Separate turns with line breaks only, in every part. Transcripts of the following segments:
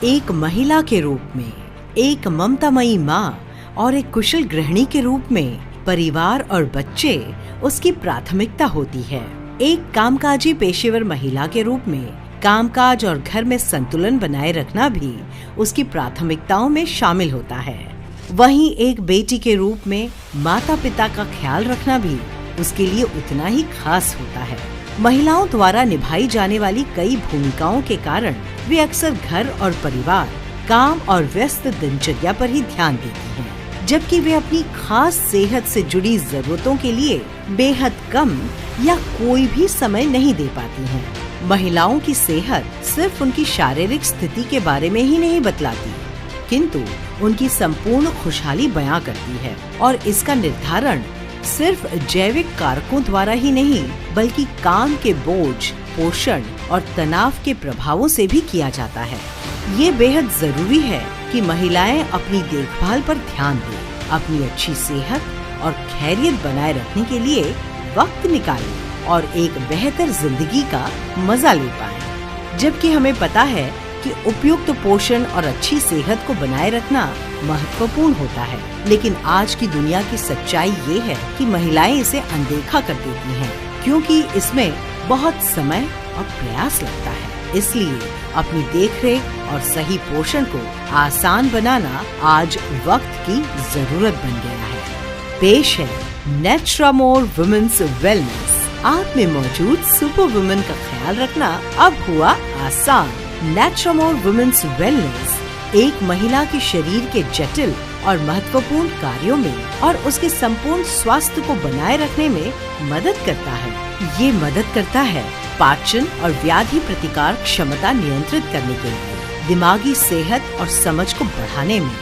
एक महिला के रूप में, एक ममतामयी माँ और एक कुशल गृहिणी के रूप में परिवार और बच्चे उसकी प्राथमिकता होती है। एक कामकाजी पेशेवर महिला के रूप में कामकाज और घर में संतुलन बनाए रखना भी उसकी प्राथमिकताओं में शामिल होता है। वहीं एक बेटी के रूप में माता पिता का ख्याल रखना भी उसके लिए उतना ही खास होता है। महिलाओं द्वारा निभाई जाने वाली कई भूमिकाओं के कारण वे अक्सर घर और परिवार, काम और व्यस्त दिनचर्या पर ही ध्यान देती हैं, जबकि वे अपनी खास सेहत से जुड़ी जरूरतों के लिए बेहद कम या कोई भी समय नहीं दे पाती हैं। महिलाओं की सेहत सिर्फ उनकी शारीरिक स्थिति के बारे में ही नहीं बतलाती, किंतु उनकी संपूर्ण खुशहाली बयां करती है और इसका निर्धारण सिर्फ जैविक कारकों द्वारा ही नहीं बल्कि काम के बोझ, पोषण और तनाव के प्रभावों से भी किया जाता है। ये बेहद जरूरी है कि महिलाएं अपनी देखभाल पर ध्यान दें, अपनी अच्छी सेहत और खैरियत बनाए रखने के लिए वक्त निकालें और एक बेहतर जिंदगी का मजा ले पाएं। जबकि हमें पता है कि उपयुक्त पोषण और अच्छी सेहत को बनाए रखना महत्वपूर्ण होता है, लेकिन आज की दुनिया की सच्चाई ये है कि महिलाएं इसे अनदेखा कर देती हैं, क्योंकि इसमें बहुत समय और प्रयास लगता है। इसलिए अपनी देखरेख और सही पोषण को आसान बनाना आज वक्त की जरूरत बन गया है। पेश है नेट्रामोर वुमेन्स वेलनेस। आप में मौजूद सुपर वुमेन का ख्याल रखना अब हुआ आसान। नेट्रामोर वुमेन्स वेलनेस एक महिला के शरीर के जटिल और महत्वपूर्ण कार्यों में और उसके संपूर्ण स्वास्थ्य को बनाए रखने में मदद करता है। ये मदद करता है पाचन और व्याधि प्रतिकार क्षमता नियंत्रित करने के लिए, दिमागी सेहत और समझ को बढ़ाने में,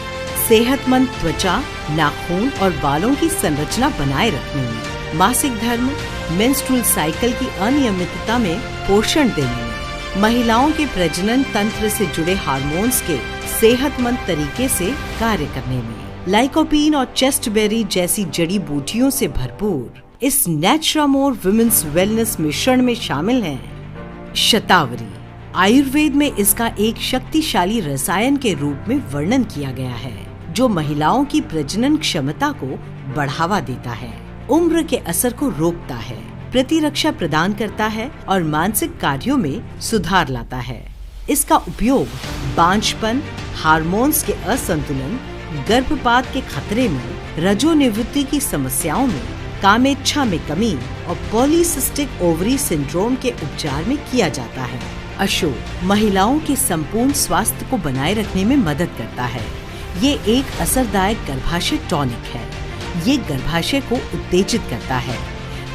सेहतमंद त्वचा, नाखून और बालों की संरचना बनाए रखने में, मासिक धर्म, मेंस्ट्रुअल साइकिल की अनियमितता में पोषण देने में, महिलाओं के प्रजनन तंत्र से जुड़े हार्मोन्स के सेहतमंद तरीके से कार्य करने में, लाइकोपीन और चेस्टबेरी जैसी जड़ी बूटियों से भरपूर इस नेट्रामोर वुमेन्स वेलनेस मिश्रण में शामिल हैं शतावरी। आयुर्वेद में इसका एक शक्तिशाली रसायन के रूप में वर्णन किया गया है, जो महिलाओं की प्रजनन क्षमता को बढ़ावा देता है, उम्र के असर को रोकता है, प्रतिरक्षा प्रदान करता है और मानसिक कार्यों में सुधार लाता है। इसका उपयोग बांझपन, हार्मोन्स के असंतुलन, गर्भपात के खतरे में, रजोनिवृत्ति की समस्याओं में, कामेच्छा में कमी और पॉलीसिस्टिक ओवरी सिंड्रोम के उपचार में किया जाता है। अशोक महिलाओं के संपूर्ण स्वास्थ्य को बनाए रखने में मदद करता है। ये एक असरदायक गर्भाशय टॉनिक है। ये गर्भाशय को उत्तेजित करता है,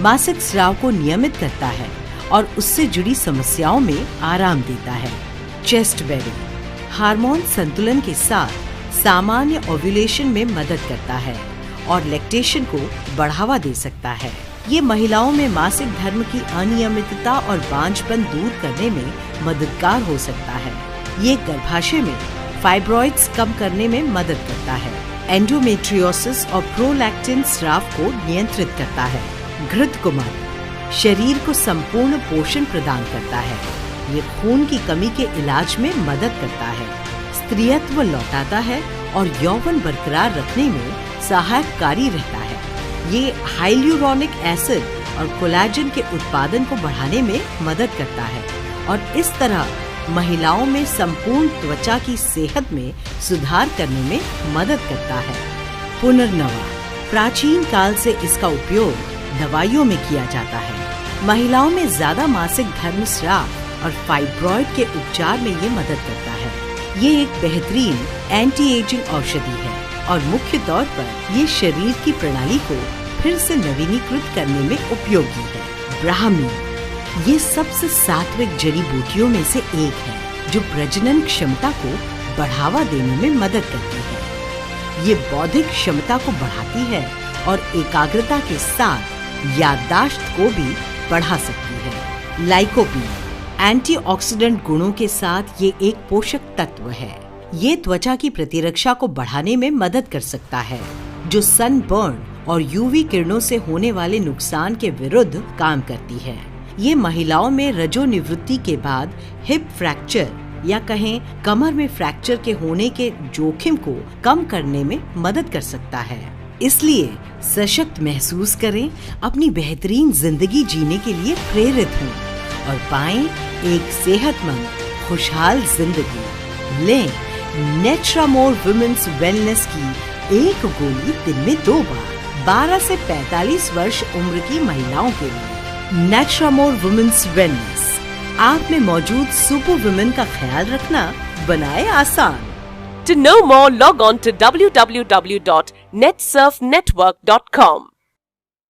मासिक स्राव को नियमित करता है और उससे जुड़ी समस्याओं में आराम देता है। चेस्टबेरी हार्मोन संतुलन के साथ सामान्य ओव्यूलेशन में मदद करता है और लैक्टेशन को बढ़ावा दे सकता है। ये महिलाओं में मासिक धर्म की अनियमितता और बांझपन दूर करने में मददगार हो सकता है। ये गर्भाशय में फाइब्रॉइड्स कम करने में मदद करता है, एंडोमेट्रियोसिस और प्रोलैक्टिन स्राव को नियंत्रित करता है। घृत कुमार शरीर को संपूर्ण पोषण प्रदान करता है। ये खून की कमी के इलाज में मदद करता है, स्त्रीत्व लौटाता है और यौवन बरकरार रखने में सहायकारी रहता है। ये हाइल्यूरोनिक एसिड और कोलेजन के उत्पादन को बढ़ाने में मदद करता है और इस तरह महिलाओं में संपूर्ण त्वचा की सेहत में सुधार करने में मदद करता है। पुनर्नवा प्राचीन काल से इसका उपयोग दवाइयों में किया जाता है। महिलाओं में ज्यादा मासिक धर्म, स्राव और फाइब्रॉइड के उपचार में ये मदद करता है। ये एक बेहतरीन एंटी एजिंग औषधि है और मुख्य तौर पर ये शरीर की प्रणाली को फिर से नवीनीकृत करने में उपयोगी है। ब्राह्मी ये सबसे सात्विक जड़ी बूटियों में से एक है, जो प्रजनन क्षमता को बढ़ावा देने में मदद करती है। ये बौद्धिक क्षमता को बढ़ाती है और एकाग्रता के साथ याददाश्त को भी बढ़ा सकती है। लाइकोपीन एंटीऑक्सीडेंट गुणों के साथ ये एक पोषक तत्व है। ये त्वचा की प्रतिरक्षा को बढ़ाने में मदद कर सकता है, जो सनबर्न और यूवी किरणों से होने वाले नुकसान के विरुद्ध काम करती है। ये महिलाओं में रजोनिवृत्ति के बाद हिप फ्रैक्चर, या कहें कमर में फ्रैक्चर के होने के जोखिम को कम करने में मदद कर सकता है। इसलिए सशक्त महसूस करें, अपनी बेहतरीन जिंदगी जीने के लिए प्रेरित हों और पाएं एक सेहतमंद खुशहाल जिंदगी। लें नेट्रामोर वुमेन्स वेलनेस की एक गोली दिन में 2 बार 12 से 45 वर्ष उम्र की महिलाओं के लिए। नेट्रामोर वुमेन्स वेलनेस आप में मौजूद सुपर वुमेन का ख्याल रखना बनाए आसान।
To know more, log on to www.netsurfnetwork.com.